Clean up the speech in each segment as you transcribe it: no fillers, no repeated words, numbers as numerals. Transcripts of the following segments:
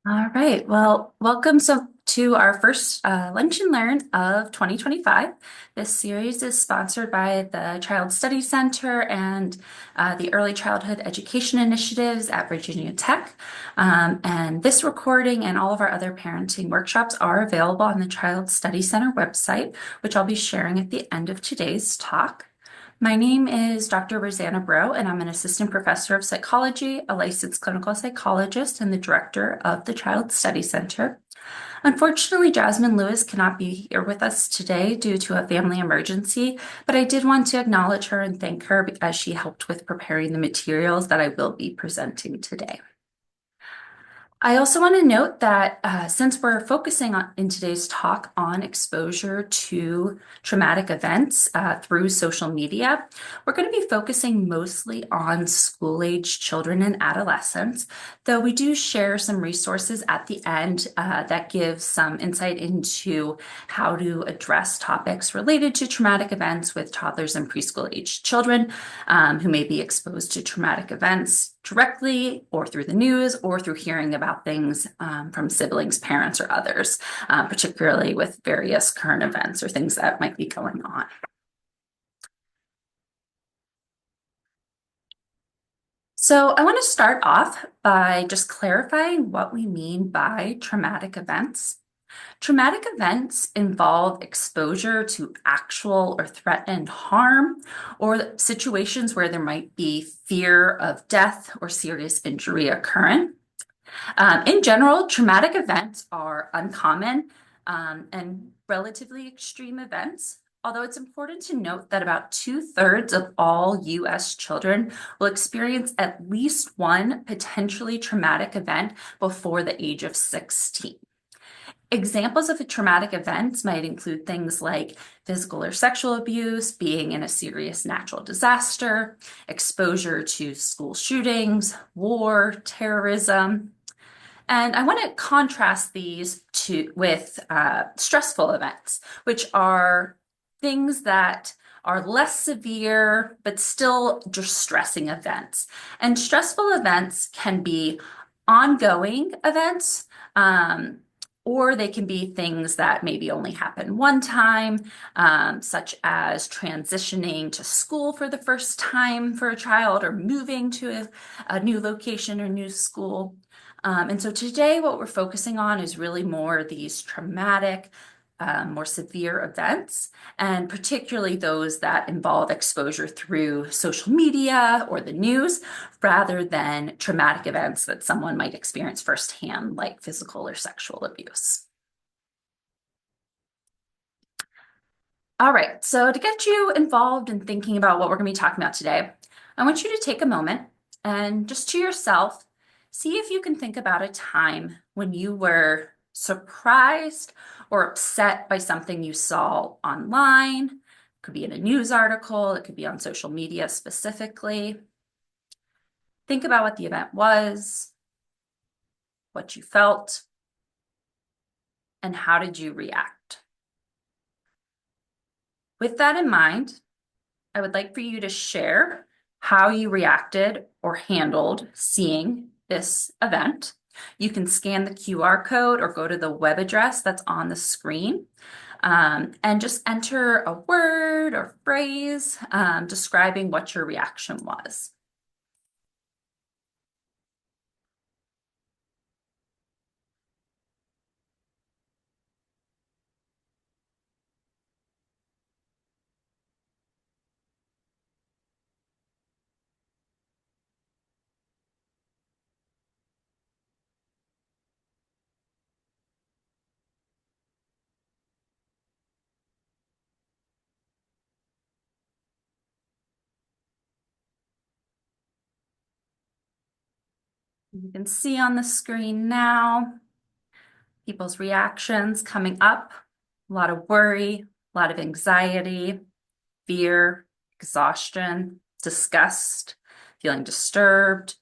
All right. Well, welcome to our first Lunch and Learn of 2025. This series is sponsored by the Child Study Center and the Early Childhood Education Initiatives at Virginia Tech. And this recording and all of our other parenting workshops are available on the Child Study Center website, which I'll be sharing at the end of today's talk. My name is Dr. Rosanna Breaux, and I'm an assistant professor of psychology, a licensed clinical psychologist, and the director of the Child Study Center. Unfortunately, Jasmine Lewis cannot be here with us today due to a family emergency, but I did want to acknowledge her and thank her as she helped with preparing the materials that I will be presenting today. I also want to note that since we're focusing in today's talk on exposure to traumatic events through social media, we're going to be focusing mostly on school-age children and adolescents, though we do share some resources at the end that give some insight into how to address topics related to traumatic events with toddlers and preschool-age children who may be exposed to traumatic events directly or through the news or through hearing about things from siblings, parents, or others, particularly with various current events or things that might be going on. So I want to start off by just clarifying what we mean by traumatic events. Traumatic events involve exposure to actual or threatened harm, or situations where there might be fear of death or serious injury occurring. In general, traumatic events are uncommon and relatively extreme events, although it's important to note that about two-thirds of all US children will experience at least one potentially traumatic event before the age of 16. Examples of traumatic events might include things like physical or sexual abuse, being in a serious natural disaster, exposure to school shootings, war, terrorism. And I want to contrast these with stressful events, which are things that are less severe, but still distressing events. And stressful events can be ongoing events, or they can be things that maybe only happen one time, such as transitioning to school for the first time for a child or moving to a new location or new school. And so today, what we're focusing on is really more these traumatic, more severe events, and particularly those that involve exposure through social media or the news, rather than traumatic events that someone might experience firsthand, like physical or sexual abuse. All right, so to get you involved in thinking about what we're going to be talking about today, I want you to take a moment and just to yourself, see if you can think about a time when you were surprised or upset by something you saw online. It could be in a news article, it could be on social media specifically. Think about what the event was, what you felt, and how did you react. With that in mind, I would like for you to share how you reacted or handled seeing this event. You can scan the QR code or go to the web address that's on the screen and just enter a word or phrase describing what your reaction was. You can see on the screen now people's reactions coming up. A lot of worry, a lot of anxiety, fear, exhaustion, disgust, feeling disturbed,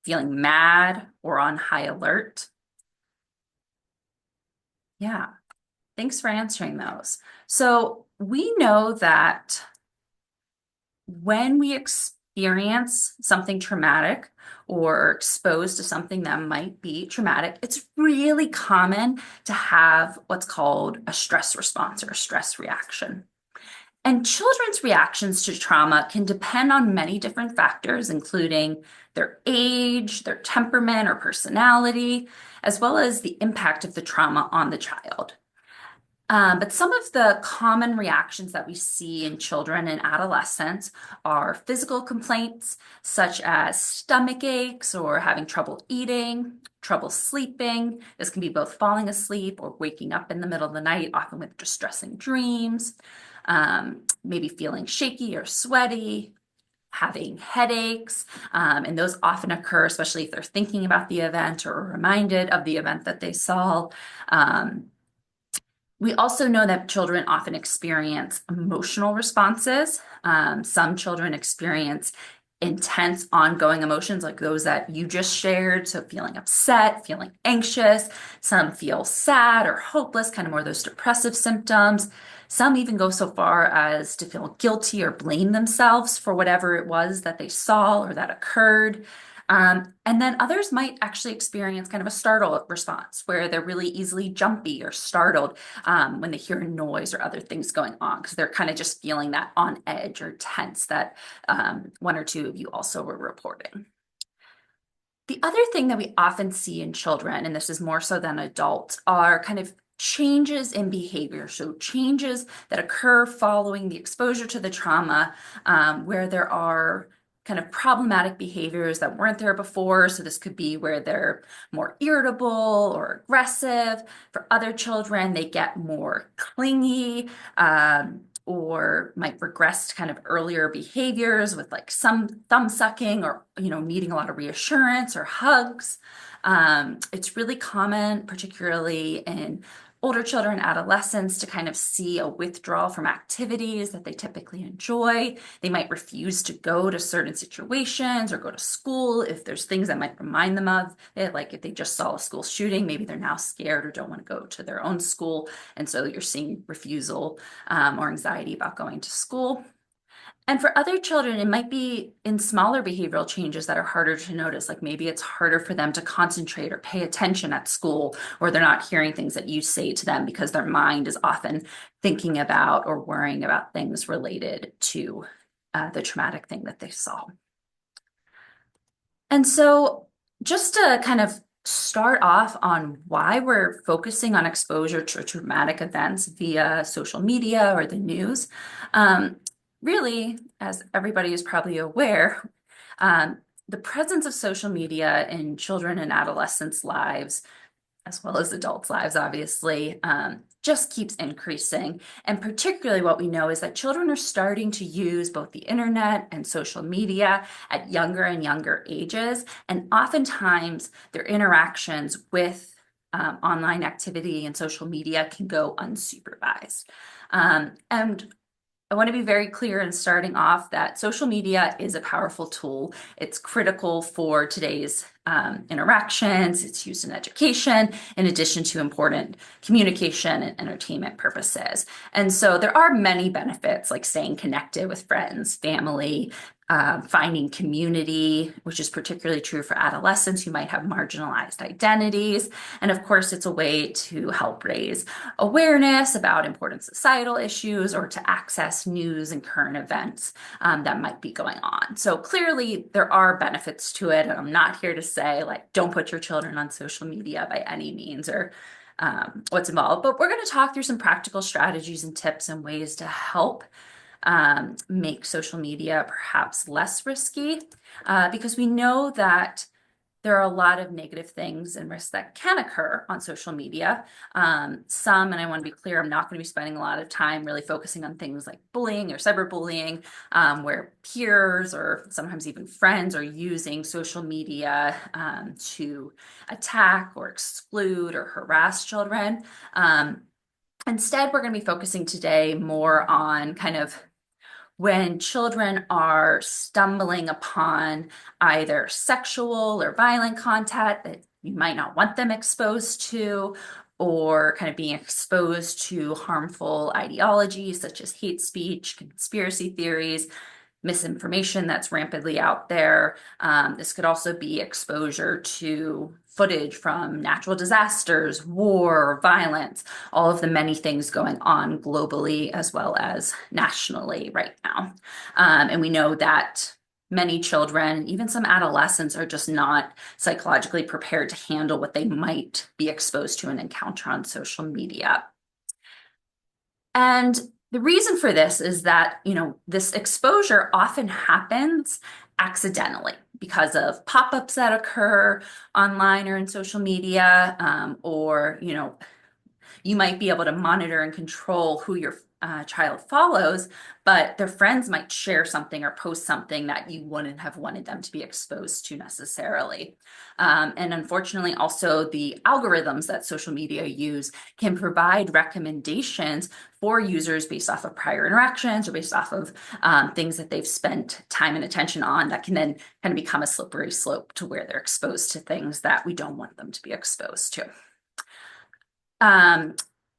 feeling mad or on high alert. Yeah, thanks for answering those. So we know that when we experience something traumatic or are exposed to something that might be traumatic, it's really common to have what's called a stress response or a stress reaction. And children's reactions to trauma can depend on many different factors, including their age, their temperament or personality, as well as the impact of the trauma on the child. But some of the common reactions that we see in children and adolescents are physical complaints, such as stomach aches or having trouble eating, trouble sleeping. This can be both falling asleep or waking up in the middle of the night, often with distressing dreams, maybe feeling shaky or sweaty, having headaches, and those often occur, especially if they're thinking about the event or reminded of the event that they saw. Um, we also know that children often experience emotional responses. Some children experience intense ongoing emotions like those that you just shared. So feeling upset, feeling anxious. Some feel sad or hopeless, kind of more those depressive symptoms. Some even go so far as to feel guilty or blame themselves for whatever it was that they saw or that occurred. And then others might actually experience kind of a startle response where they're really easily jumpy or startled when they hear a noise or other things going on because they're kind of just feeling that on edge or tense that one or two of you also were reporting. The other thing that we often see in children, and this is more so than adults, are kind of changes in behavior. So changes that occur following the exposure to the trauma, where there are kind of problematic behaviors that weren't there before. So this could be where they're more irritable or aggressive. For other children, they get more clingy. Or might regress to kind of earlier behaviors with like some thumb sucking or needing a lot of reassurance or hugs. It's really common, particularly in older children, adolescents, to kind of see a withdrawal from activities that they typically enjoy. They might refuse to go to certain situations or go to school if there's things that might remind them of it, like if they just saw a school shooting, maybe they're now scared or don't want to go to their own school. And so you're seeing refusal or anxiety about going to school. And for other children, it might be in smaller behavioral changes that are harder to notice. Like maybe it's harder for them to concentrate or pay attention at school, or they're not hearing things that you say to them because their mind is often thinking about or worrying about things related to the traumatic thing that they saw. And so, just to kind of start off on why we're focusing on exposure to traumatic events via social media or the news, um, really, as everybody is probably aware, um, the presence of social media in children and adolescents' lives as well as adults' lives, obviously, just keeps increasing. And particularly, what we know is that children are starting to use both the internet and social media at younger and younger ages. And oftentimes, their interactions with online activity and social media can go unsupervised. And I want to be very clear in starting off that social media is a powerful tool. It's critical for today's interactions. It's used in education, in addition to important communication and entertainment purposes. And so there are many benefits, like staying connected with friends, family, finding community, which is particularly true for adolescents who might have marginalized identities. And of course, it's a way to help raise awareness about important societal issues or to access news and current events that might be going on. So clearly, there are benefits to it. And I'm not here to say, like, don't put your children on social media by any means or what's involved. But we're going to talk through some practical strategies and tips and ways to help make social media perhaps less risky because we know that there are a lot of negative things and risks that can occur on social media. Some, and I want to be clear, I'm not going to be spending a lot of time really focusing on things like bullying or cyberbullying, where peers or sometimes even friends are using social media to attack or exclude or harass children. Instead, we're going to be focusing today more on kind of when children are stumbling upon either sexual or violent content that you might not want them exposed to, or kind of being exposed to harmful ideologies such as hate speech, conspiracy theories, misinformation that's rampantly out there. This could also be exposure to footage from natural disasters, war, violence, all of the many things going on globally as well as nationally right now. And we know that many children, even some adolescents, are just not psychologically prepared to handle what they might be exposed to and encounter on social media. And the reason for this is that, this exposure often happens accidentally because of pop-ups that occur online or in social media, or, you might be able to monitor and control who your child follows, but their friends might share something or post something that you wouldn't have wanted them to be exposed to necessarily. And unfortunately, also the algorithms that social media use can provide recommendations for users based off of prior interactions or based off of things that they've spent time and attention on that can then kind of become a slippery slope to where they're exposed to things that we don't want them to be exposed to.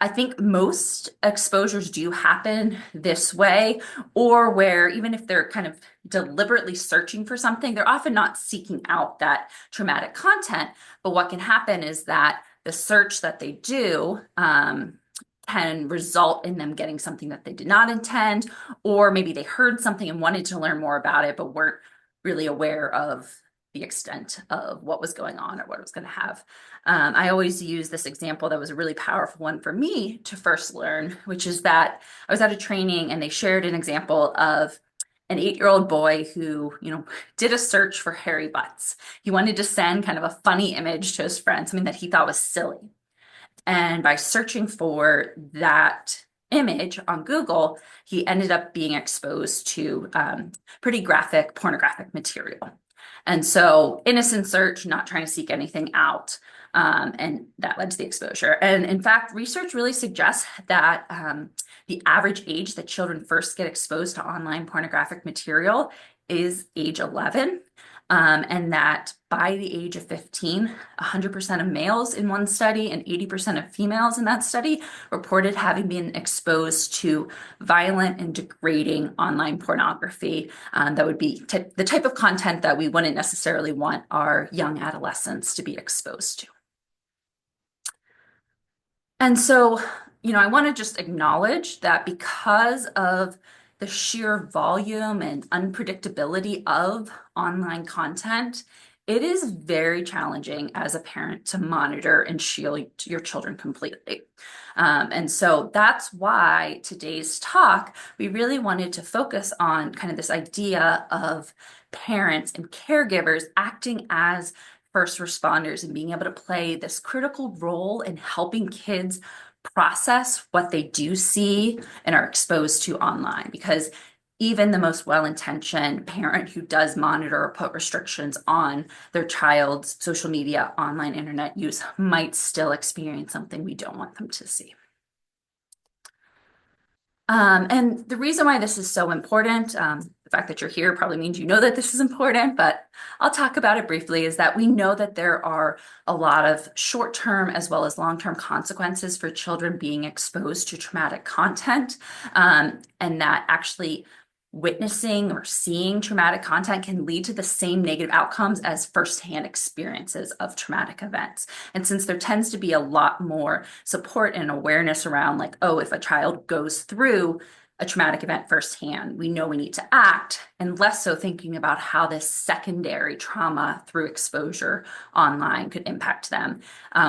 I think most exposures do happen this way, or where even if they're kind of deliberately searching for something, they're often not seeking out that traumatic content. But what can happen is that the search that they do can result in them getting something that they did not intend, or maybe they heard something and wanted to learn more about it, but weren't really aware of the extent of what was going on or what it was going to have. I always use this example that was a really powerful one for me to first learn, which is that I was at a training and they shared an example of an 8-year-old boy who, did a search for hairy butts. He wanted to send kind of a funny image to his friend, something that he thought was silly. And by searching for that image on Google, he ended up being exposed to pretty graphic pornographic material. And so innocent search, not trying to seek anything out. And that led to the exposure. And in fact, research really suggests that the average age that children first get exposed to online pornographic material is age 11. And that by the age of 15, 100% of males in one study and 80% of females in that study reported having been exposed to violent and degrading online pornography. That would be the type of content that we wouldn't necessarily want our young adolescents to be exposed to. And so, I want to just acknowledge that because of the sheer volume and unpredictability of online content, it is very challenging as a parent to monitor and shield your children completely. And so that's why today's talk, we really wanted to focus on kind of this idea of parents and caregivers acting as first responders and being able to play this critical role in helping kids process what they do see and are exposed to online. Because even the most well-intentioned parent who does monitor or put restrictions on their child's social media, online internet use might still experience something we don't want them to see. And the reason why this is so important, the fact that you're here probably means you know that this is important, but I'll talk about it briefly, is that we know that there are a lot of short-term as well as long-term consequences for children being exposed to traumatic content, and that actually witnessing or seeing traumatic content can lead to the same negative outcomes as firsthand experiences of traumatic events. And since there tends to be a lot more support and awareness around, like, oh, if a child goes through a traumatic event firsthand, we know we need to act, and less so thinking about how this secondary trauma through exposure online could impact them.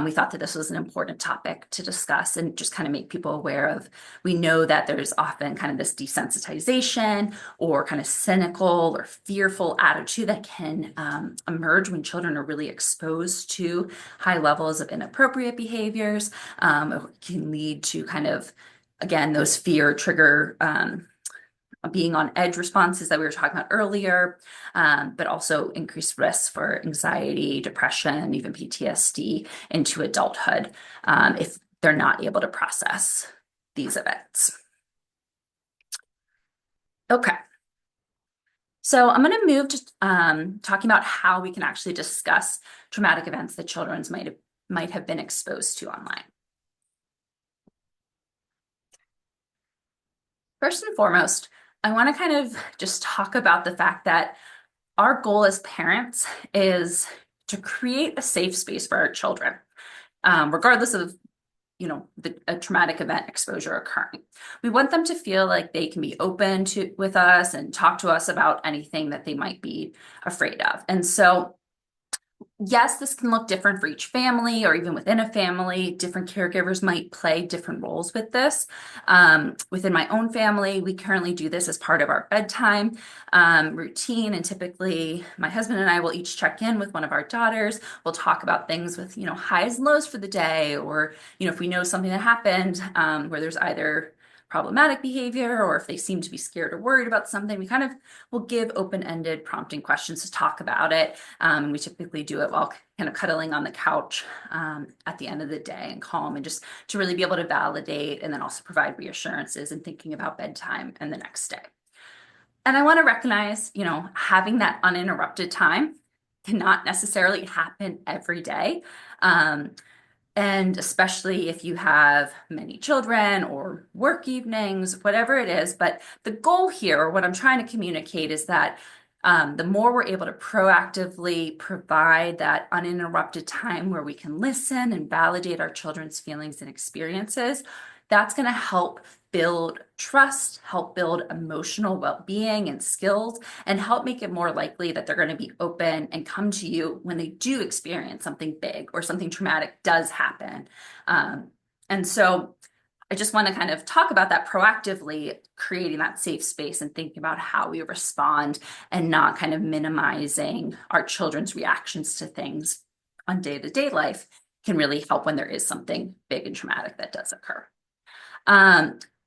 We thought that this was an important topic to discuss and just kind of make people aware of. We know that there's often kind of this desensitization or kind of cynical or fearful attitude that can emerge when children are really exposed to high levels of inappropriate behaviors. It can lead to kind of, again, those fear trigger being on edge responses that we were talking about earlier, but also increased risks for anxiety, depression, even PTSD into adulthood if they're not able to process these events. Okay. So I'm going to move to talking about how we can actually discuss traumatic events that children might have been exposed to online. First and foremost, I want to kind of just talk about the fact that our goal as parents is to create a safe space for our children, regardless of a traumatic event exposure occurring. We want them to feel like they can be open to with us and talk to us about anything that they might be afraid of. And so yes, this can look different for each family or even within a family. Different caregivers might play different roles with this. Within my own family, we currently do this as part of our bedtime routine. And typically, my husband and I will each check in with one of our daughters. We'll talk about things with, highs and lows for the day, or, if we know something that happened where there's either problematic behavior or if they seem to be scared or worried about something, we kind of will give open-ended prompting questions to talk about it. And we typically do it while kind of cuddling on the couch at the end of the day and calm, and just to really be able to validate and then also provide reassurances and thinking about bedtime and the next day. And I want to recognize, having that uninterrupted time cannot necessarily happen every day. And especially if you have many children or work evenings, whatever it is. But the goal here, or what I'm trying to communicate, is that the more we're able to proactively provide that uninterrupted time where we can listen and validate our children's feelings and experiences, that's going to help build trust, help build emotional well-being and skills, and help make it more likely that they're going to be open and come to you when they do experience something big or something traumatic does happen. And so I just want to kind of talk about that proactively, creating that safe space and thinking about how we respond and not kind of minimizing our children's reactions to things on day-to-day life can really help when there is something big and traumatic that does occur.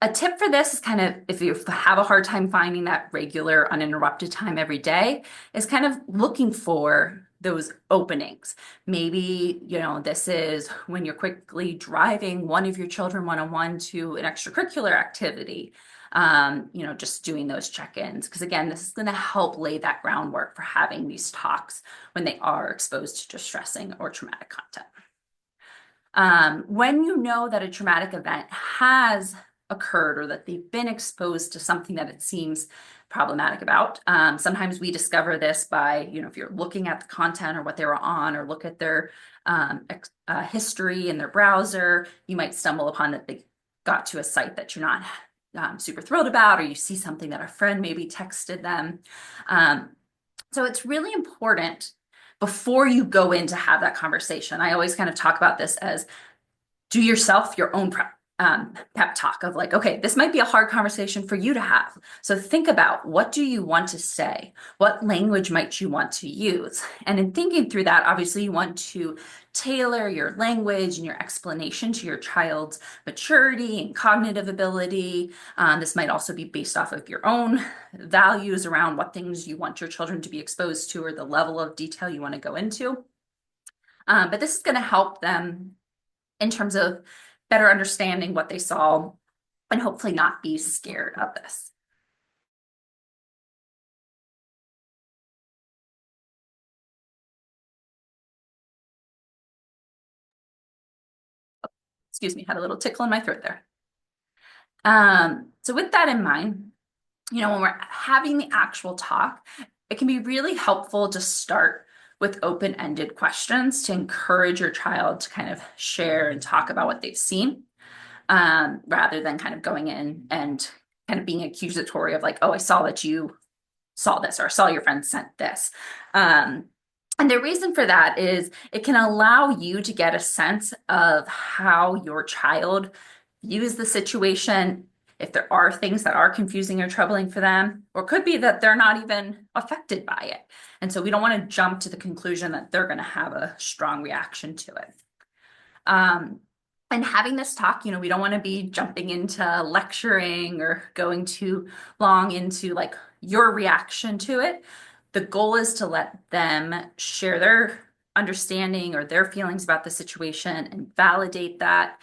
A tip for this is kind of, if you have a hard time finding that regular uninterrupted time every day, is kind of looking for those openings. Maybe, this is when you're quickly driving one of your children one-on-one to an extracurricular activity, just doing those check-ins. Because again, this is going to help lay that groundwork for having these talks when they are exposed to distressing or traumatic content. When you know that a traumatic event has occurred or that they've been exposed to something that it seems problematic about, sometimes we discover this by, if you're looking at the content or what they were on, or look at their history in their browser, you might stumble upon that they got to a site that you're not super thrilled about, or you see something that a friend maybe texted them. So it's really important before you go in to have that conversation. I always kind of talk about this as do yourself your own pep talk of like, okay, this might be a hard conversation for you to have. So think about, what do you want to say? What language might you want to use? And in thinking through that, obviously you want to tailor your language and your explanation to your child's maturity and cognitive ability. This might also be based off of your own values around what things you want your children to be exposed to or the level of detail you want to go into. But this is going to help them in terms of better understanding what they saw and hopefully not be scared of this. Excuse me, had a little tickle in my throat there. So with that in mind, when we're having the actual talk, it can be really helpful to start with open-ended questions to encourage your child to kind of share and talk about what they've seen, rather than kind of going in and kind of being accusatory of like, oh, I saw that you saw this, or I saw your friend sent this. And the reason for that is it can allow you to get a sense of how your child views the situation, if there are things that are confusing or troubling for them, or it could be that they're not even affected by it. And so we don't want to jump to the conclusion that they're going to have a strong reaction to it. And having this talk, we don't want to be jumping into lecturing or going too long into like your reaction to it. The goal is to let them share their understanding or their feelings about the situation and validate that.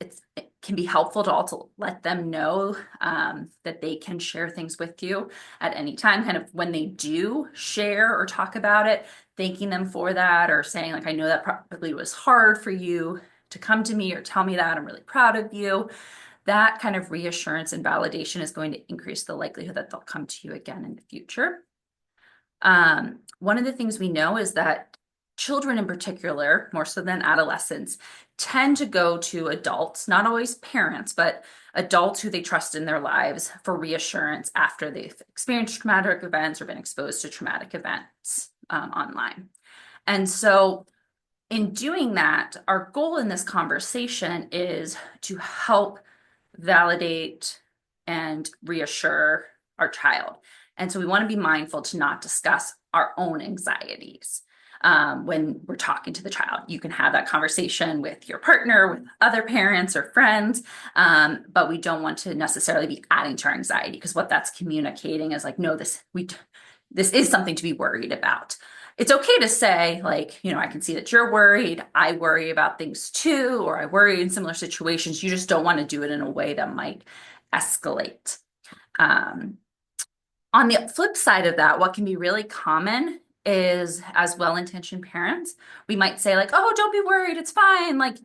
It can be helpful to also let them know that they can share things with you at any time, kind of when they do share or talk about it, thanking them for that, or saying like, I know that probably was hard for you to come to me or tell me that. I'm really proud of you. that kind of reassurance and validation is going to increase the likelihood that they'll come to you again in the future. One of the things we know is that children in particular, more so than adolescents, tend to go to adults, not always parents, but adults who they trust in their lives for reassurance after they've experienced traumatic events or been exposed to traumatic events online. And so in doing that, our goal in this conversation is to help validate and reassure our child. And so we want to be mindful to not discuss our own anxieties when we're talking to the child. You can have that conversation with your partner, with other parents or friends, but we don't want to necessarily be adding to our anxiety, because what that's communicating is like, no, this is something to be worried about. It's okay to say, like, I can see that you're worried. I worry about things too, or I worry in similar situations. You just don't want to do it in a way that might escalate. On the flip side of that, what can be really common is, as well-intentioned parents, we might say like, oh, don't be worried, it's fine. Like,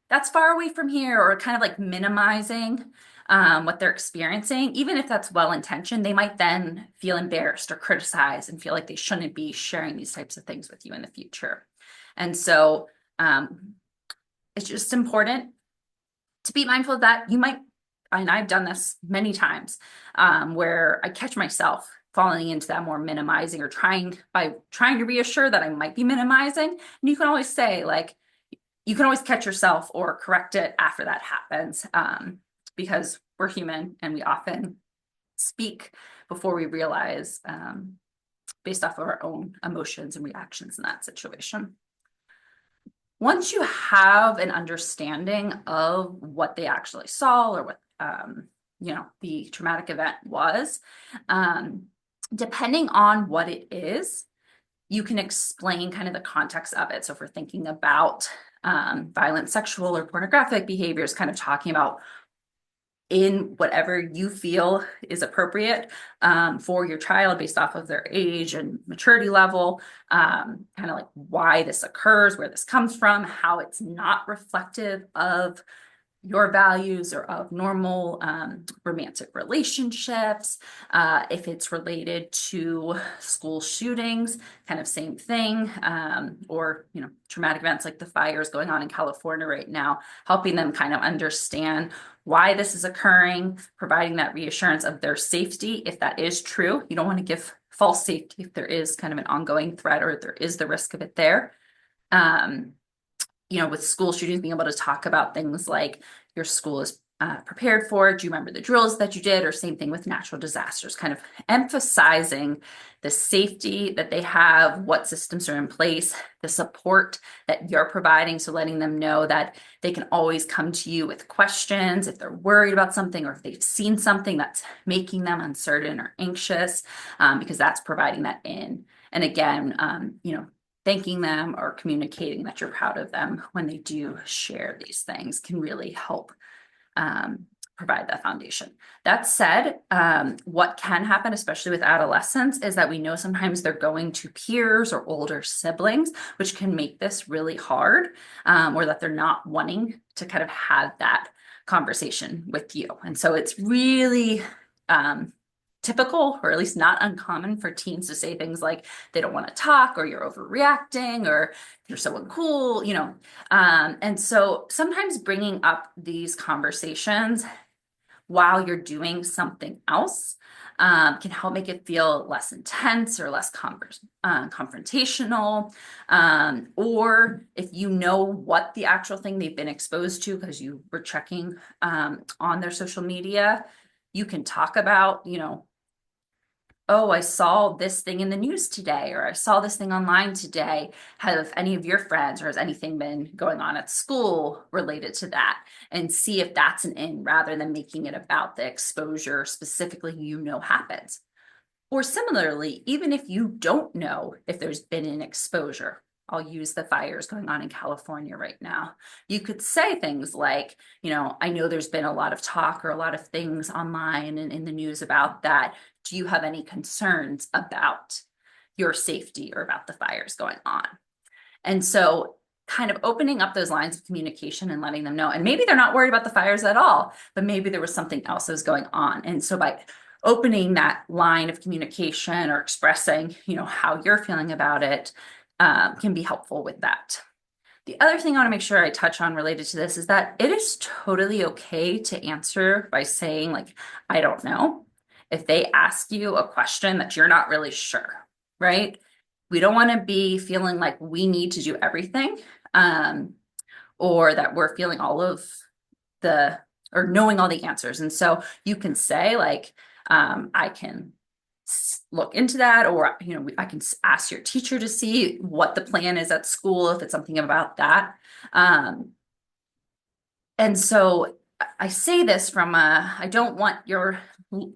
that's far away from here, or kind of like minimizing what they're experiencing. Even if that's well-intentioned, they might then feel embarrassed or criticized and feel like they shouldn't be sharing these types of things with you in the future. And so it's just important to be mindful of that. You might, and I've done this many times, where I catch myself falling into that more minimizing, or trying to reassure that I might be minimizing. And you can always say, like, you can always catch yourself or correct it after that happens, because we're human and we often speak before we realize, based off of our own emotions and reactions in that situation. Once you have an understanding of what they actually saw, or what the traumatic event was, depending on what it is, you can explain kind of the context of it. So if we're thinking about violent sexual or pornographic behaviors, kind of talking about in whatever you feel is appropriate for your child based off of their age and maturity level, kind of like why this occurs, where this comes from, how it's not reflective of your values or of normal romantic relationships. If it's related to school shootings, kind of same thing, or traumatic events like the fires going on in California right now, helping them kind of understand why this is occurring, providing that reassurance of their safety if that is true. You don't want to give false safety if there is kind of an ongoing threat, or if there is the risk of it there. With school shootings, being able to talk about things like your school is prepared for it. Do you remember the drills that you did? Or same thing with natural disasters, kind of emphasizing the safety that they have, what systems are in place, the support that you're providing. So letting them know that they can always come to you with questions if they're worried about something, or if they've seen something that's making them uncertain or anxious, because that's providing that in. And again, thanking them or communicating that you're proud of them when they do share these things can really help provide that foundation. That said, what can happen, especially with adolescents, is that we know sometimes they're going to peers or older siblings, which can make this really hard, or that they're not wanting to kind of have that conversation with you. And so it's really typical, or at least not uncommon, for teens to say things like they don't want to talk, or you're overreacting, or you're so uncool, and so sometimes bringing up these conversations while you're doing something else can help make it feel less intense or less confrontational. Or if you know what the actual thing they've been exposed to because you were checking on their social media, you can talk about, oh, I saw this thing in the news today, or I saw this thing online today. Have any of your friends, or has anything been going on at school related to that? And see if that's an in, rather than making it about the exposure specifically happens. Or similarly, even if you don't know if there's been an exposure, I'll use the fires going on in California right now. You could say things like, I know there's been a lot of talk or a lot of things online and in the news about that. Do you have any concerns about your safety or about the fires going on? And so kind of opening up those lines of communication and letting them know. And maybe they're not worried about the fires at all, but maybe there was something else that was going on. And so by opening that line of communication or expressing, how you're feeling about it, can be helpful with that. The other thing I want to make sure I touch on related to this is that it is totally okay to answer by saying, like, I don't know. If they ask you a question that you're not really sure, right? We don't want to be feeling like we need to do everything, or that we're feeling all of or knowing all the answers. And so you can say, like, I can look into that, or I can ask your teacher to see what the plan is at school if it's something about that. And so I say this from I don't want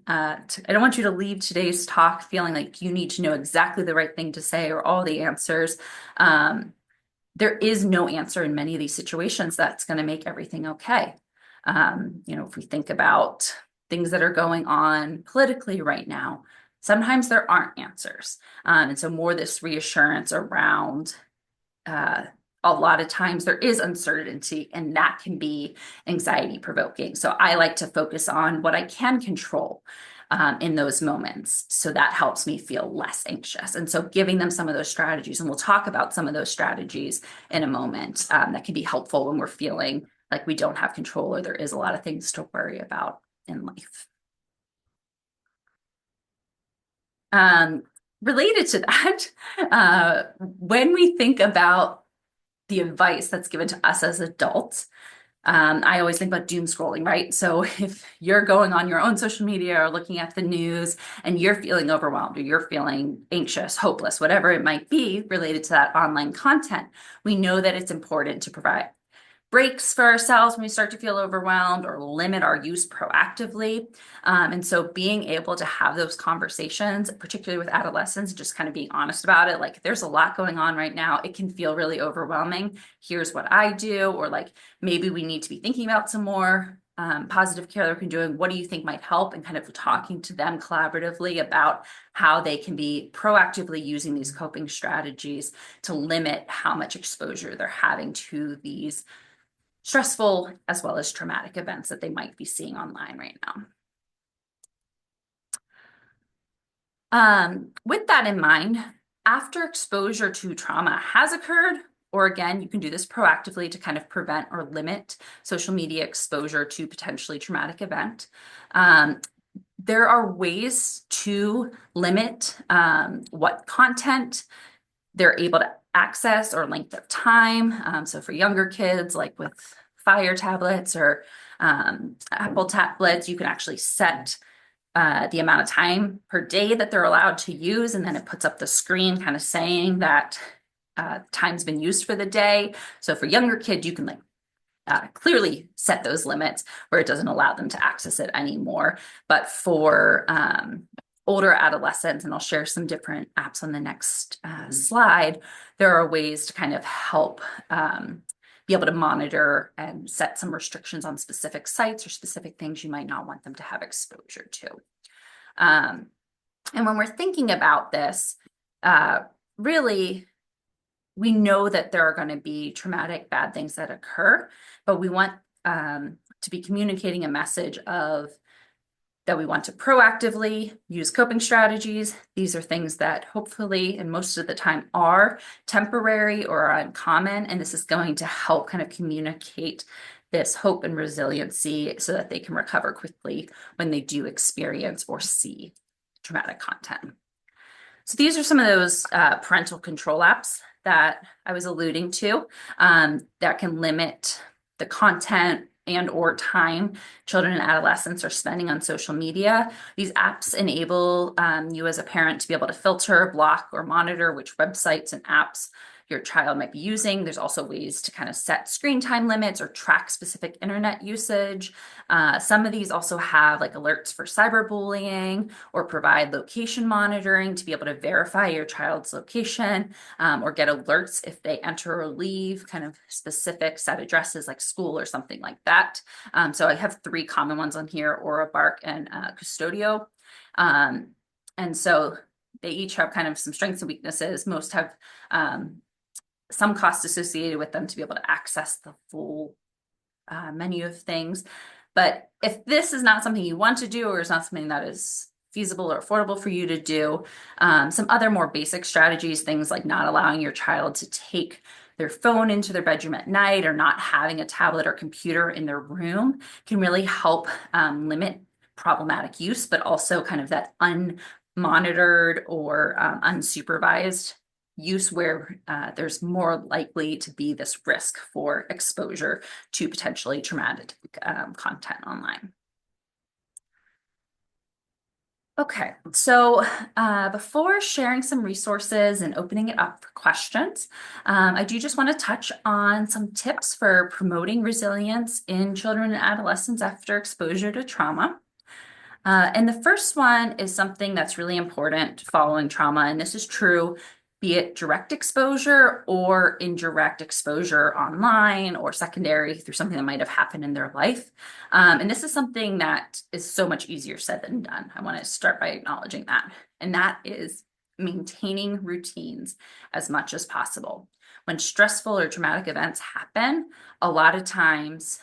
I don't want you to leave today's talk feeling like you need to know exactly the right thing to say or all the answers. There is no answer in many of these situations that's going to make everything okay. If we think about things that are going on politically right now, sometimes there aren't answers. And so more this reassurance around a lot of times there is uncertainty, and that can be anxiety provoking. So I like to focus on what I can control in those moments. So that helps me feel less anxious. And so giving them some of those strategies, and we'll talk about some of those strategies in a moment, that can be helpful when we're feeling like we don't have control or there is a lot of things to worry about in life. Related to that, when we think about the advice that's given to us as adults, I always think about doom scrolling, right? So if you're going on your own social media or looking at the news and you're feeling overwhelmed or you're feeling anxious, hopeless, whatever it might be related to that online content, we know that it's important to provide breaks for ourselves when we start to feel overwhelmed or limit our use proactively. And so being able to have those conversations, particularly with adolescents, just kind of being honest about it, like there's a lot going on right now. It can feel really overwhelming. Here's what I do, or like maybe we need to be thinking about some more positive care that we can do. What do you think might help? And kind of talking to them collaboratively about how they can be proactively using these coping strategies to limit how much exposure they're having to these stressful as well as traumatic events that they might be seeing online right now. With that in mind, after exposure to trauma has occurred, or again, you can do this proactively to kind of prevent or limit social media exposure to potentially traumatic event. There are ways to limit what content they're able to access or length of time. So for younger kids, like with Fire tablets or Apple tablets, you can actually set the amount of time per day that they're allowed to use, and then it puts up the screen kind of saying that time's been used for the day. So for younger kids, you can clearly set those limits where it doesn't allow them to access it anymore. But for older adolescents, and I'll share some different apps on the next slide, there are ways to kind of help be able to monitor and set some restrictions on specific sites or specific things you might not want them to have exposure to. And when we're thinking about this, really, we know that there are going to be traumatic, bad things that occur, but we want to be communicating a message of that we want to proactively use coping strategies. These are things that hopefully, and most of the time, are temporary or are uncommon, and this is going to help kind of communicate this hope and resiliency so that they can recover quickly when they do experience or see traumatic content. So these are some of those parental control apps that I was alluding to that can limit the content and or time children and adolescents are spending on social media. These apps enable you as a parent to be able to filter, block, or monitor which websites and apps your child might be using. There's also ways to kind of set screen time limits or track specific internet usage. Some of these also have like alerts for cyberbullying or provide location monitoring to be able to verify your child's location or get alerts if they enter or leave kind of specific set addresses like school or something like that. So I have 3 common ones on here: Aura, Bark, and Custodio. And so they each have kind of some strengths and weaknesses. Most have some costs associated with them to be able to access the full menu of things. But if this is not something you want to do, or is not something that is feasible or affordable for you to do, some other more basic strategies, things like not allowing your child to take their phone into their bedroom at night, or not having a tablet or computer in their room, can really help limit problematic use, but also kind of that unmonitored or unsupervised use where there's more likely to be this risk for exposure to potentially traumatic content online. Okay, so before sharing some resources and opening it up for questions, I do just want to touch on some tips for promoting resilience in children and adolescents after exposure to trauma. And the first one is something that's really important following trauma, and this is true be it direct exposure or indirect exposure online or secondary through something that might have happened in their life. And this is something that is so much easier said than done. I want to start by acknowledging that. And that is maintaining routines as much as possible. When stressful or traumatic events happen, a lot of times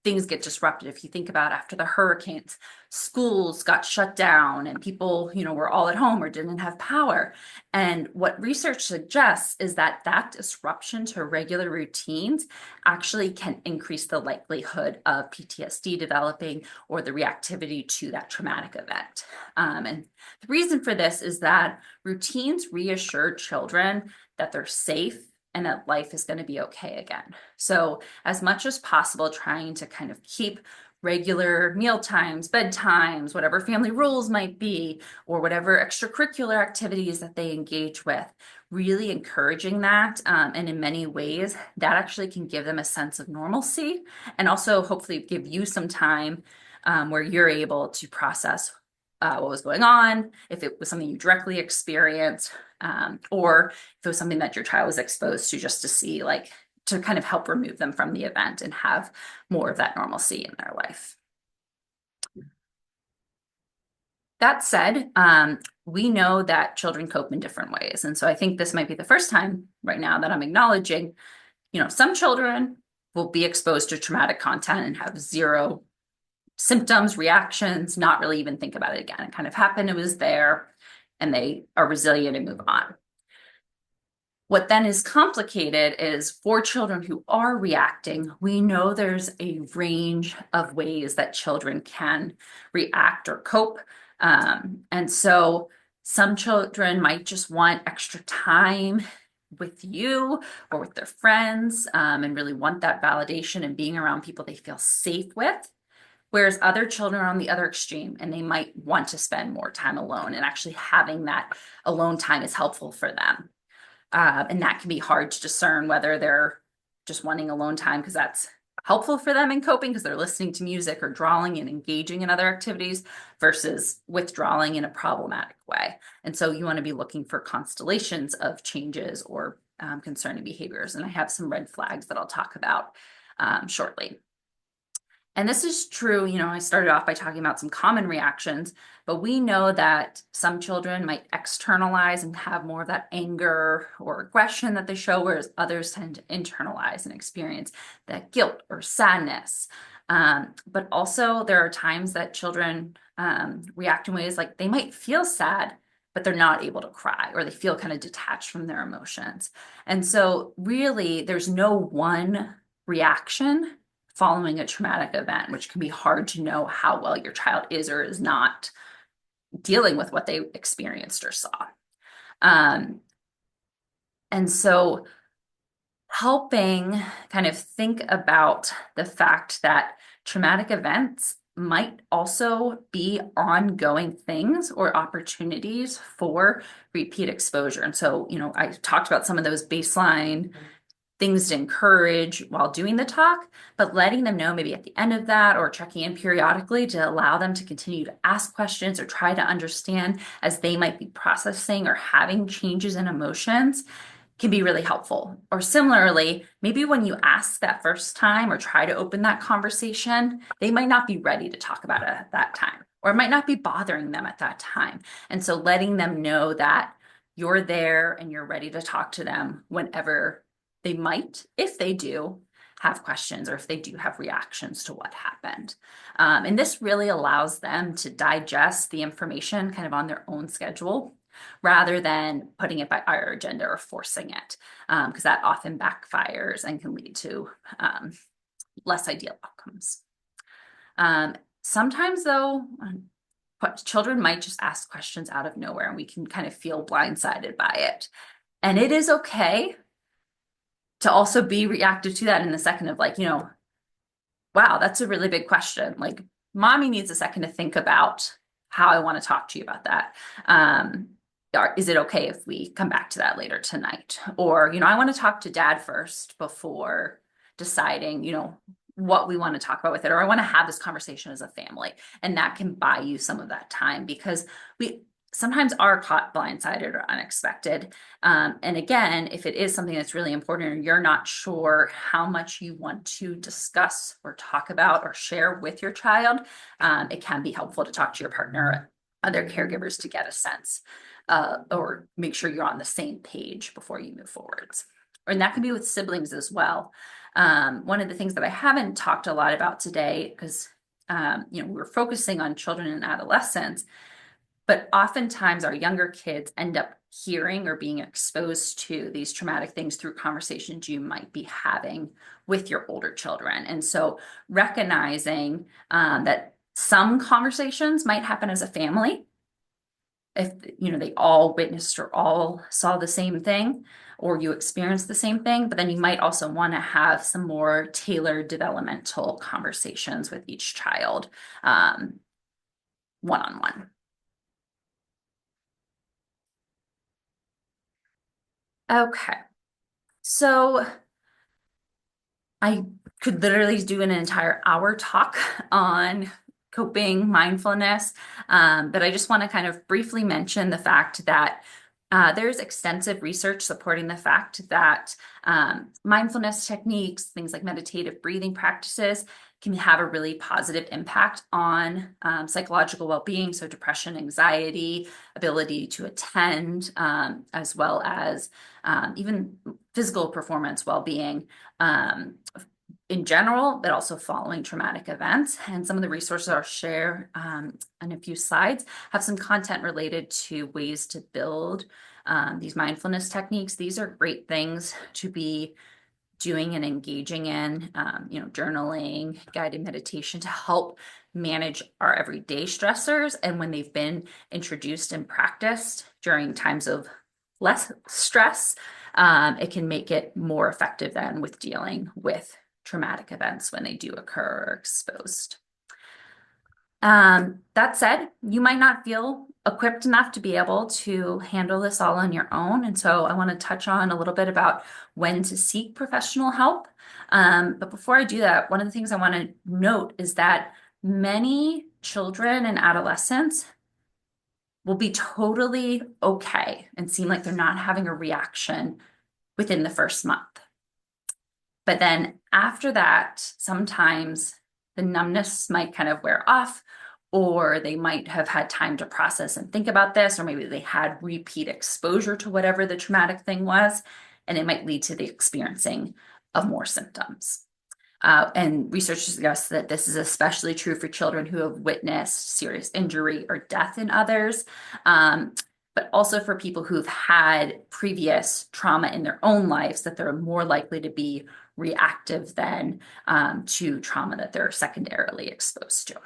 things get disrupted. If you think about after the hurricanes, schools got shut down and people, were all at home or didn't have power. And what research suggests is that that disruption to regular routines actually can increase the likelihood of PTSD developing or the reactivity to that traumatic event. And the reason for this is that routines reassure children that they're safe and that life is going to be okay again. So as much as possible, trying to kind of keep regular meal times, bedtimes, whatever family rules might be, or whatever extracurricular activities that they engage with, really encouraging that. And in many ways, that actually can give them a sense of normalcy and also hopefully give you some time where you're able to process what was going on, if it was something you directly experienced, or if it was something that your child was exposed to, just to see, to kind of help remove them from the event and have more of that normalcy in their life. That said, we know that children cope in different ways. And so I think this might be the first time right now that I'm acknowledging, some children will be exposed to traumatic content and have zero symptoms, reactions, not really even think about it again. It kind of happened, it was there, and they are resilient and move on. What then is complicated is for children who are reacting, we know there's a range of ways that children can react or cope. And so some children might just want extra time with you or with their friends, and really want that validation and being around people they feel safe with. Whereas other children are on the other extreme and they might want to spend more time alone, and actually having that alone time is helpful for them. And that can be hard to discern whether they're just wanting alone time because that's helpful for them in coping because they're listening to music or drawing and engaging in other activities versus withdrawing in a problematic way. And so you want to be looking for constellations of changes or concerning behaviors. And I have some red flags that I'll talk about shortly. And this is true, I started off by talking about some common reactions, but we know that some children might externalize and have more of that anger or aggression that they show, whereas others tend to internalize and experience that guilt or sadness. But also there are times that children react in ways like they might feel sad, but they're not able to cry, or they feel kind of detached from their emotions. And so really there's no one reaction following a traumatic event, which can be hard to know how well your child is or is not dealing with what they experienced or saw. And so helping kind of think about the fact that traumatic events might also be ongoing things or opportunities for repeat exposure. And so, I talked about some of those baseline things to encourage while doing the talk, but letting them know maybe at the end of that or checking in periodically to allow them to continue to ask questions or try to understand as they might be processing or having changes in emotions can be really helpful. Or similarly, maybe when you ask that first time or try to open that conversation, they might not be ready to talk about it at that time, or it might not be bothering them at that time. And so letting them know that you're there and you're ready to talk to them whenever they might, if they do have questions or if they do have reactions to what happened. And this really allows them to digest the information kind of on their own schedule rather than putting it by our agenda or forcing it, because that often backfires and can lead to less ideal outcomes. Sometimes, though, children might just ask questions out of nowhere and we can kind of feel blindsided by it. And it is okay to also be reactive to that in the second of like, wow, that's a really big question. Like, mommy needs a second to think about how I want to talk to you about that. Is it okay if we come back to that later tonight? Or, I want to talk to dad first before deciding, what we want to talk about with it, or I want to have this conversation as a family. And that can buy you some of that time because we sometimes are caught blindsided or unexpected. And again, if it is something that's really important or you're not sure how much you want to discuss or talk about or share with your child, it can be helpful to talk to your partner, other caregivers to get a sense or make sure you're on the same page before you move forwards. And that can be with siblings as well. One of the things that I haven't talked a lot about today, because we're focusing on children and adolescents, but oftentimes our younger kids end up hearing or being exposed to these traumatic things through conversations you might be having with your older children. And so recognizing that some conversations might happen as a family, if they all witnessed or all saw the same thing, or you experienced the same thing, but then you might also want to have some more tailored developmental conversations with each child, one-on-one. Okay, so I could literally do an entire hour talk on coping mindfulness, but I just want to kind of briefly mention the fact that there's extensive research supporting the fact that mindfulness techniques, things like meditative breathing practices, can have a really positive impact on psychological well-being, so depression, anxiety, ability to attend, as well as even physical performance well-being in general, but also following traumatic events. And some of the resources I'll share in a few slides have some content related to ways to build these mindfulness techniques. These are great things to be doing and engaging in, journaling, guided meditation to help manage our everyday stressors. And when they've been introduced and practiced during times of less stress, it can make it more effective than with dealing with traumatic events when they do occur or exposed. That said, you might not feel equipped enough to be able to handle this all on your own. And so I want to touch on a little bit about when to seek professional help. But before I do that, one of the things I want to note is that many children and adolescents will be totally okay and seem like they're not having a reaction within the first month. But then after that, sometimes the numbness might kind of wear off, or they might have had time to process and think about this, or maybe they had repeat exposure to whatever the traumatic thing was, and it might lead to the experiencing of more symptoms. And research suggests that this is especially true for children who have witnessed serious injury or death in others, but also for people who've had previous trauma in their own lives, that they're more likely to be reactive than to trauma that they're secondarily exposed to.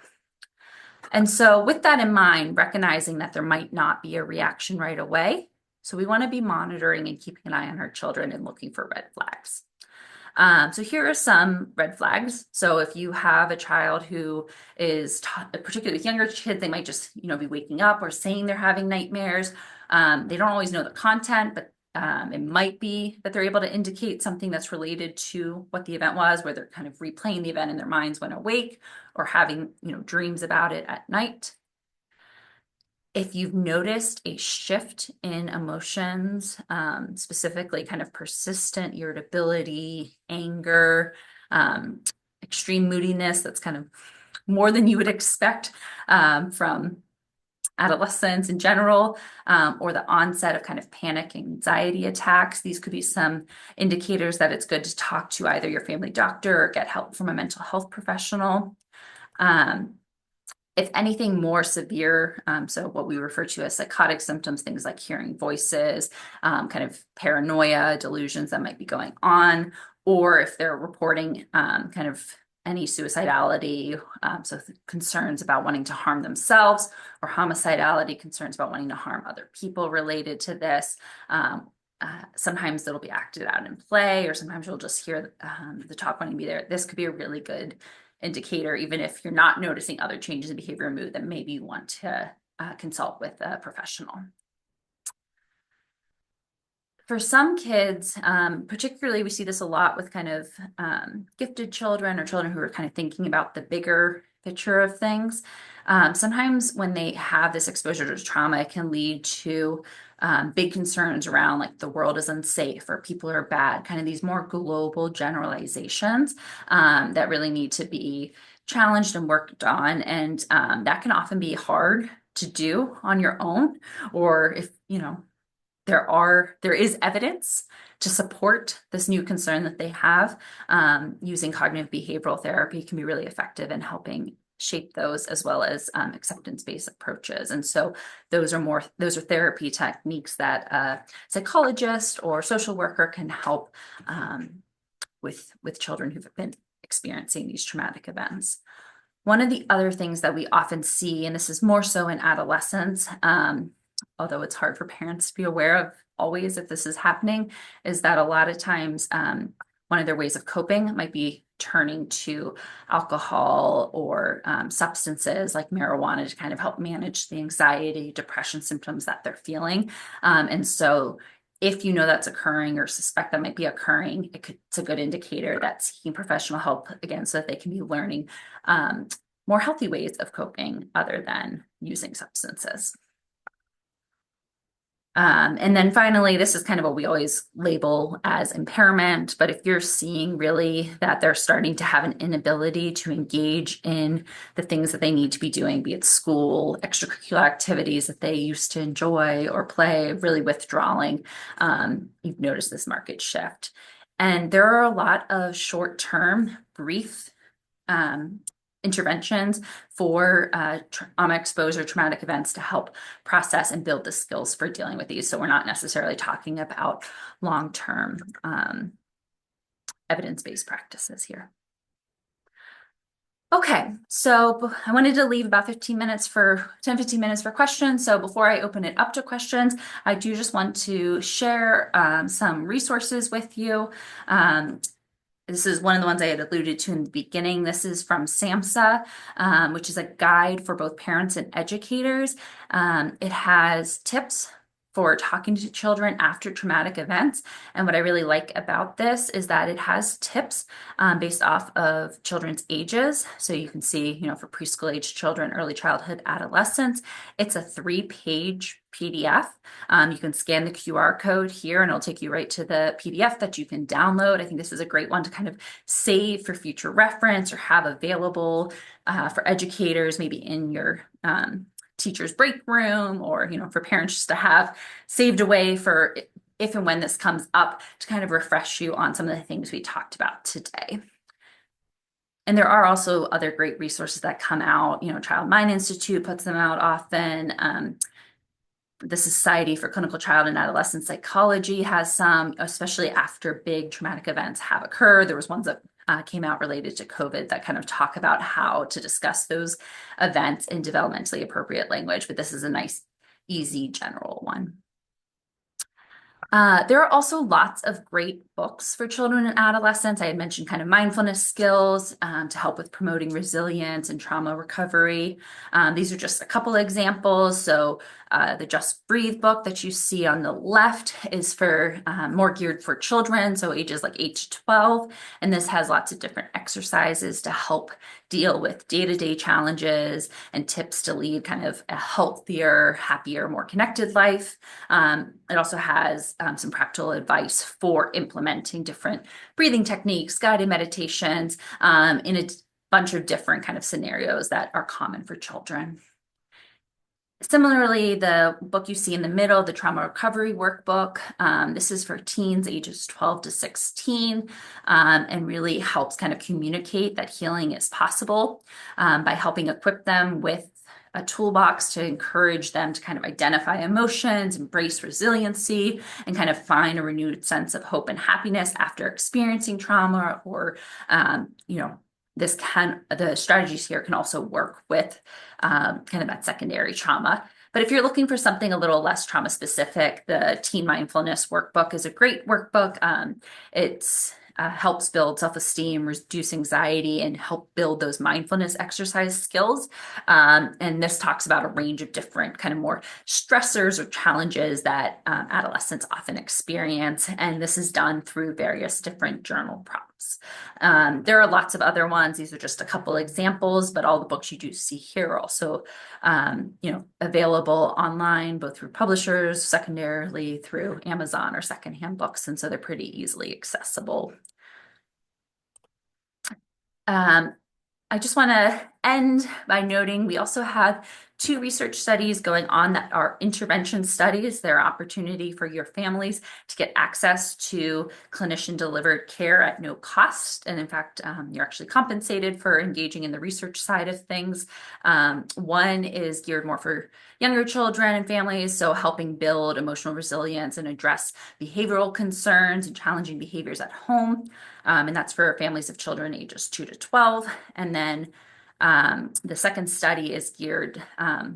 And so with that in mind, recognizing that there might not be a reaction right away, so we want to be monitoring and keeping an eye on our children and looking for red flags. So here are some red flags. So if you have a child who is, particularly with younger kids, they might just, be waking up or saying they're having nightmares. They don't always know the content, but it might be that they're able to indicate something that's related to what the event was, where they're kind of replaying the event in their minds when awake or having, dreams about it at night. If you've noticed a shift in emotions, specifically kind of persistent irritability, anger, extreme moodiness, that's kind of more than you would expect from adolescents in general, or the onset of kind of panic anxiety attacks. These could be some indicators that it's good to talk to either your family doctor or get help from a mental health professional. Um, if anything more severe, so what we refer to as psychotic symptoms, things like hearing voices, kind of paranoia, delusions that might be going on, or if they're reporting kind of any suicidality, so concerns about wanting to harm themselves, or homicidality, concerns about wanting to harm other people related to this. Sometimes it'll be acted out in play, or sometimes you'll just hear the talk wanting to be there. This could be a really good indicator, even if you're not noticing other changes in behavior and mood, that maybe you want to consult with a professional. For some kids, particularly we see this a lot with kind of gifted children or children who are kind of thinking about the bigger picture of things. Sometimes when they have this exposure to trauma, it can lead to big concerns around like the world is unsafe or people are bad, kind of these more global generalizations that really need to be challenged and worked on. And that can often be hard to do on your own, or if, there is evidence to support this new concern that they have. Using cognitive behavioral therapy can be really effective in helping shape those, as well as acceptance-based approaches. And so those are therapy techniques that a psychologist or social worker can help with children who've been experiencing these traumatic events. One of the other things that we often see, and this is more so in adolescence, although it's hard for parents to be aware of always if this is happening, is that a lot of times one of their ways of coping might be turning to alcohol or substances like marijuana to kind of help manage the anxiety, depression symptoms that they're feeling. And so if you know that's occurring or suspect that might be occurring, it's a good indicator that seeking professional help again, so that they can be learning more healthy ways of coping other than using substances. And then finally, this is kind of what we always label as impairment, but if you're seeing really that they're starting to have an inability to engage in the things that they need to be doing, be it school, extracurricular activities that they used to enjoy or play, really withdrawing, you've noticed this market shift. And there are a lot of short-term, brief interventions for trauma exposure, traumatic events to help process and build the skills for dealing with these. So we're not necessarily talking about long-term evidence-based practices here. Okay, so I wanted to leave about 10, 15 minutes for questions. So before I open it up to questions, I do just want to share some resources with you. This is one of the ones I had alluded to in the beginning. This is from SAMHSA, which is a guide for both parents and educators. It has tips for talking to children after traumatic events. And what I really like about this is that it has tips based off of children's ages. So you can see, for preschool age children, early childhood, adolescents, it's a 3-page PDF. You can scan the QR code here and it'll take you right to the PDF that you can download. I think this is a great one to kind of save for future reference or have available for educators, maybe in your teacher's break room, or for parents just to have saved away for if and when this comes up, to kind of refresh you on some of the things we talked about today. And there are also other great resources that come out. Child Mind Institute puts them out often. The Society for Clinical Child and Adolescent Psychology has some, especially after big traumatic events have occurred. There was ones that came out related to COVID that kind of talk about how to discuss those events in developmentally appropriate language, but this is a nice, easy, general one. There are also lots of great books for children and adolescents. I had mentioned kind of mindfulness skills to help with promoting resilience and trauma recovery. These are just a couple examples. So the Just Breathe book that you see on the left is for more geared for children, so ages like 8 to 12. And this has lots of different exercises to help deal with day-to-day challenges and tips to lead kind of a healthier, happier, more connected life. It also has some practical advice for implementing different breathing techniques, guided meditations, in a bunch of different kind of scenarios that are common for children. Similarly, the book you see in the middle, the Trauma Recovery Workbook, this is for teens ages 12 to 16, and really helps kind of communicate that healing is possible by helping equip them with a toolbox to encourage them to kind of identify emotions, embrace resiliency, and kind of find a renewed sense of hope and happiness after experiencing trauma or, the strategies here can also work with kind of that secondary trauma. But if you're looking for something a little less trauma specific, the Teen Mindfulness Workbook is a great workbook. It's helps build self-esteem, reduce anxiety, and help build those mindfulness exercise skills. And this talks about a range of different kind of more stressors or challenges that adolescents often experience. And this is done through various different journal prompts. There are lots of other ones. These are just a couple examples, but all the books you do see here are also, available online, both through publishers, secondarily through Amazon or secondhand books. And so they're pretty easily accessible. I just want to end by noting we also have 2 research studies going on that are intervention studies. They're an opportunity for your families to get access to clinician-delivered care at no cost. And in fact, you're actually compensated for engaging in the research side of things. One is geared more for younger children and families, so helping build emotional resilience and address behavioral concerns and challenging behaviors at home. And that's for families of children ages 2 to 12. And then the second study is geared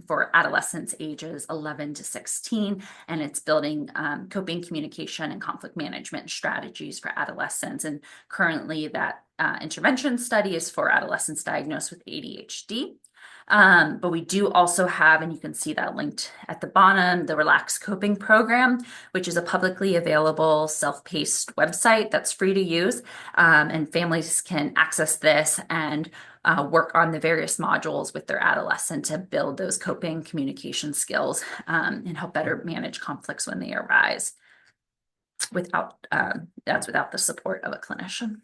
for adolescents ages 11 to 16, and it's building coping, communication, and conflict management strategies for adolescents. And currently that intervention study is for adolescents diagnosed with ADHD. But we do also have, and you can see that linked at the bottom, the Relaxed Coping Program, which is a publicly available self-paced website that's free to use. And families can access this and work on the various modules with their adolescent to build those coping communication skills and help better manage conflicts when they arise that's without the support of a clinician.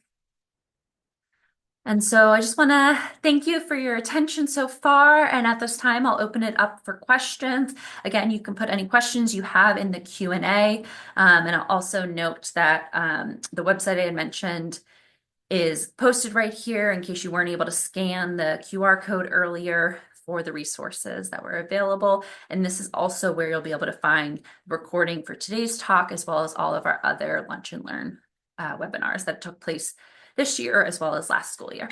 And so I just want to thank you for your attention so far. And at this time, I'll open it up for questions. Again, you can put any questions you have in the Q&A. And I'll also note that the website I had mentioned is posted right here in case you weren't able to scan the QR code earlier for the resources that were available. And this is also where you'll be able to find recording for today's talk, as well as all of our other Lunch and Learn webinars that took place this year as well as last school year.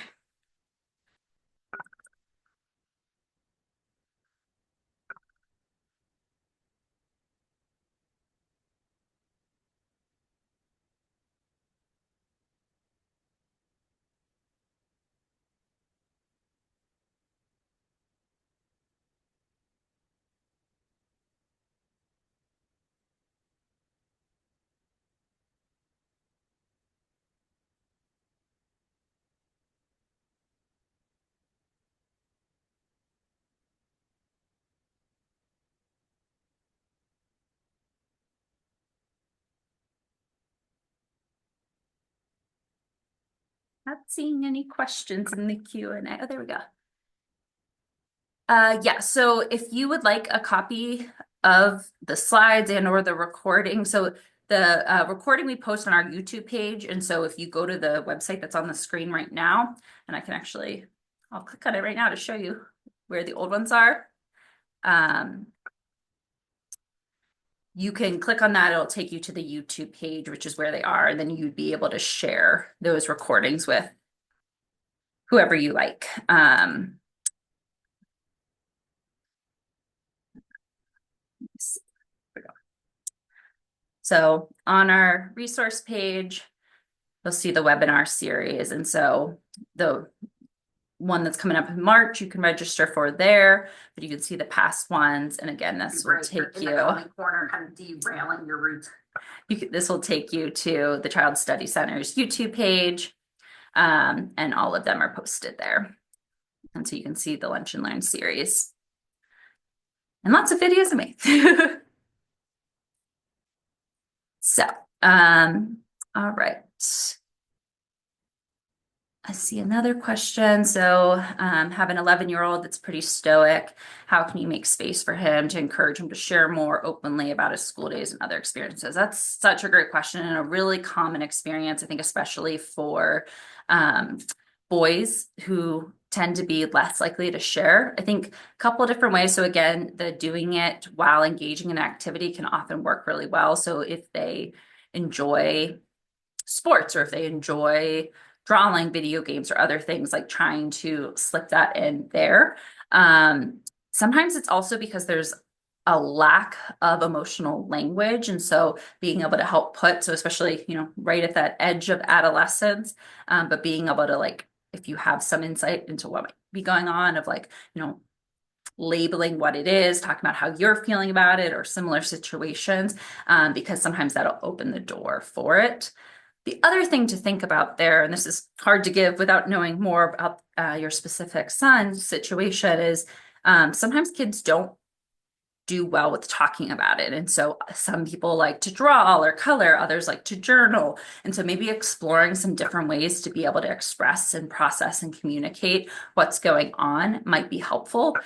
Not seeing any questions in the Q&A. Oh, there we go. Yeah, so if you would like a copy of the slides and or the recording, so the recording we post on our YouTube page, and so if you go to the website that's on the screen right now, and I'll click on it right now to show you where the old ones are. You can click on that, it'll take you to the YouTube page, which is where they are, and then you'd be able to share those recordings with whoever you like. So on our resource page, you'll see the webinar series. And so the one that's coming up in March, you can register for there, but you can see the past ones. And again, this will take you corner, kind of derailing your route. This will take you to the Child Study Center's YouTube page, and all of them are posted there. And so you can see the Lunch and Learn series and lots of videos of me. So, all right. I see another question. So, have an 11-year-old that's pretty stoic. How can you make space for him to encourage him to share more openly about his school days and other experiences? That's such a great question and a really common experience, I think, especially for um, boys who tend to be less likely to share. I think a couple of different ways. So, again, the doing it while engaging in activity can often work really well. So, if they enjoy sports or if they enjoy drawing, video games, or other things, like trying to slip that in there. Um, Sometimes it's also because there's a lack of emotional language. And so being able to help put, so especially, right at that edge of adolescence, but being able to, like, if you have some insight into what might be going on, of like, labeling what it is, talking about how you're feeling about it or similar situations, because sometimes that'll open the door for it. The other thing to think about there, and this is hard to give without knowing more about your specific son's situation, is sometimes kids don't do well with talking about it. And so some people like to draw or color, others like to journal. And so maybe exploring some different ways to be able to express and process and communicate what's going on might be helpful.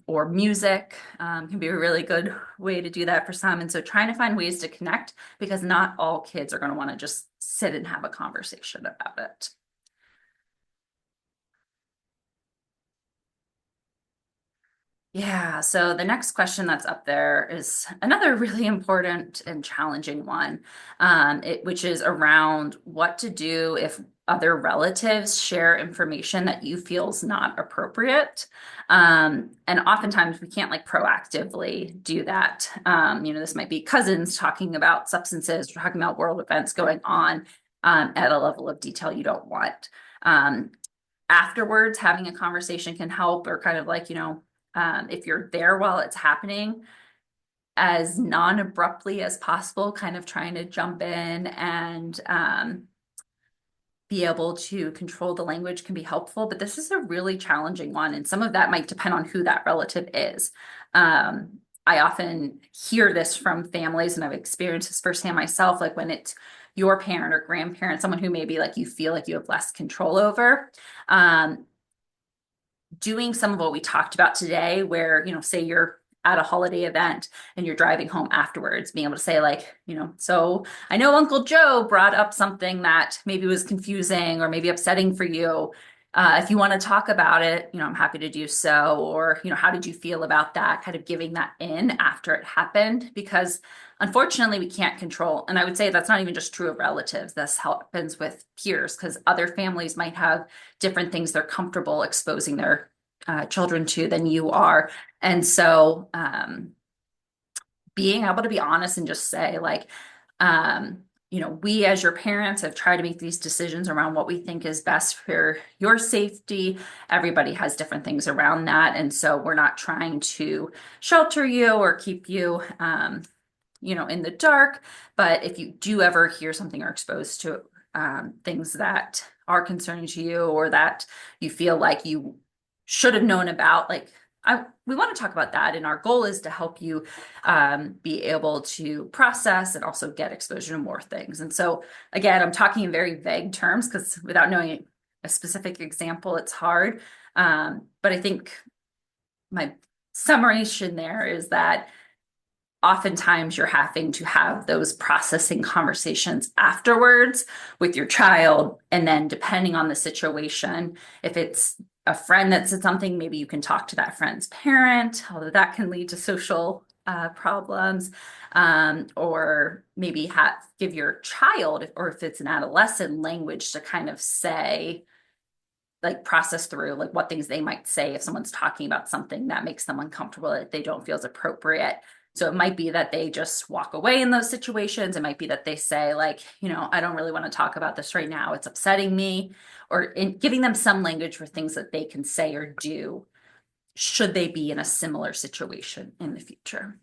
Or music can be a really good way to do that for some. And so trying to find ways to connect, because not all kids are going to want to just sit and have a conversation about it. Yeah, so the next question that's up there is another really important and challenging one, which is around what to do if other relatives share information that you feel is not appropriate. And oftentimes we can't like proactively do that. This might be cousins talking about substances, or talking about world events going on at a level of detail you don't want. Um, Afterwards, having a conversation can help, or kind of like, if you're there while it's happening, as non-abruptly as possible, kind of trying to jump in and be able to control the language can be helpful. But this is a really challenging one, and some of that might depend on who that relative is. I often hear this from families, and I've experienced this firsthand myself, like when it's your parent or grandparent, someone who maybe like you feel like you have less control over. Doing some of what we talked about today, where, say you're at a holiday event and you're driving home afterwards, being able to say, like, so I know Uncle Joe brought up something that maybe was confusing or maybe upsetting for you. If you want to talk about it, I'm happy to do so. Or, how did you feel about that? Kind of giving that in after it happened, because unfortunately we can't control. And I would say that's not even just true of relatives. This happens with peers, because other families might have different things they're comfortable exposing their children to than you are. And so being able to be honest and just say, like, we as your parents have tried to make these decisions around what we think is best for your safety. Everybody has different things around that. And so we're not trying to shelter you or keep you, in the dark. But if you do ever hear something or exposed to things that are concerning to you, or that you feel like you should have known about, like, we want to talk about that. And our goal is to help you be able to process and also get exposure to more things. And so, again, I'm talking in very vague terms, because without knowing a specific example, it's hard. But I think my summation there is that oftentimes you're having to have those processing conversations afterwards with your child. And then depending on the situation, if it's a friend that said something, maybe you can talk to that friend's parent, although that can lead to social problems. Or maybe give your child, or if it's an adolescent, language to kind of say, like, process through like what things they might say if someone's talking about something that makes them uncomfortable, that they don't feel is appropriate. So it might be that they just walk away in those situations. It might be that they say, like, I don't really want to talk about this right now. It's upsetting me. Or giving them some language for things that they can say or do should they be in a similar situation in the future.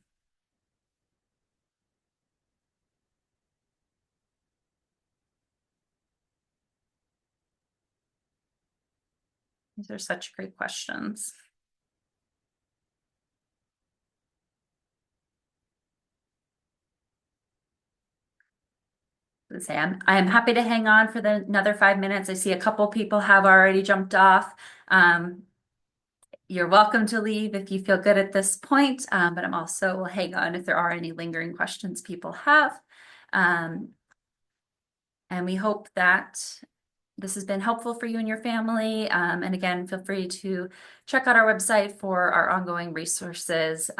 These are such great questions. Say I am happy to hang on for another 5 minutes. I see a couple people have already jumped off. Um, you're welcome to leave if you feel good at this point, but I'm also will hang on if there are any lingering questions people have. Um, and we hope that this has been helpful for you and your family. And again, feel free to check out our website for our ongoing resources,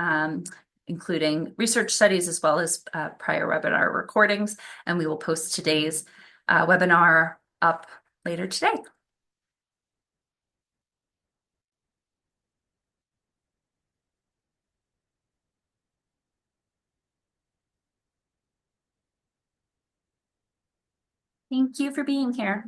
including research studies as well as prior webinar recordings. And we will post today's webinar up later today. Thank you for being here.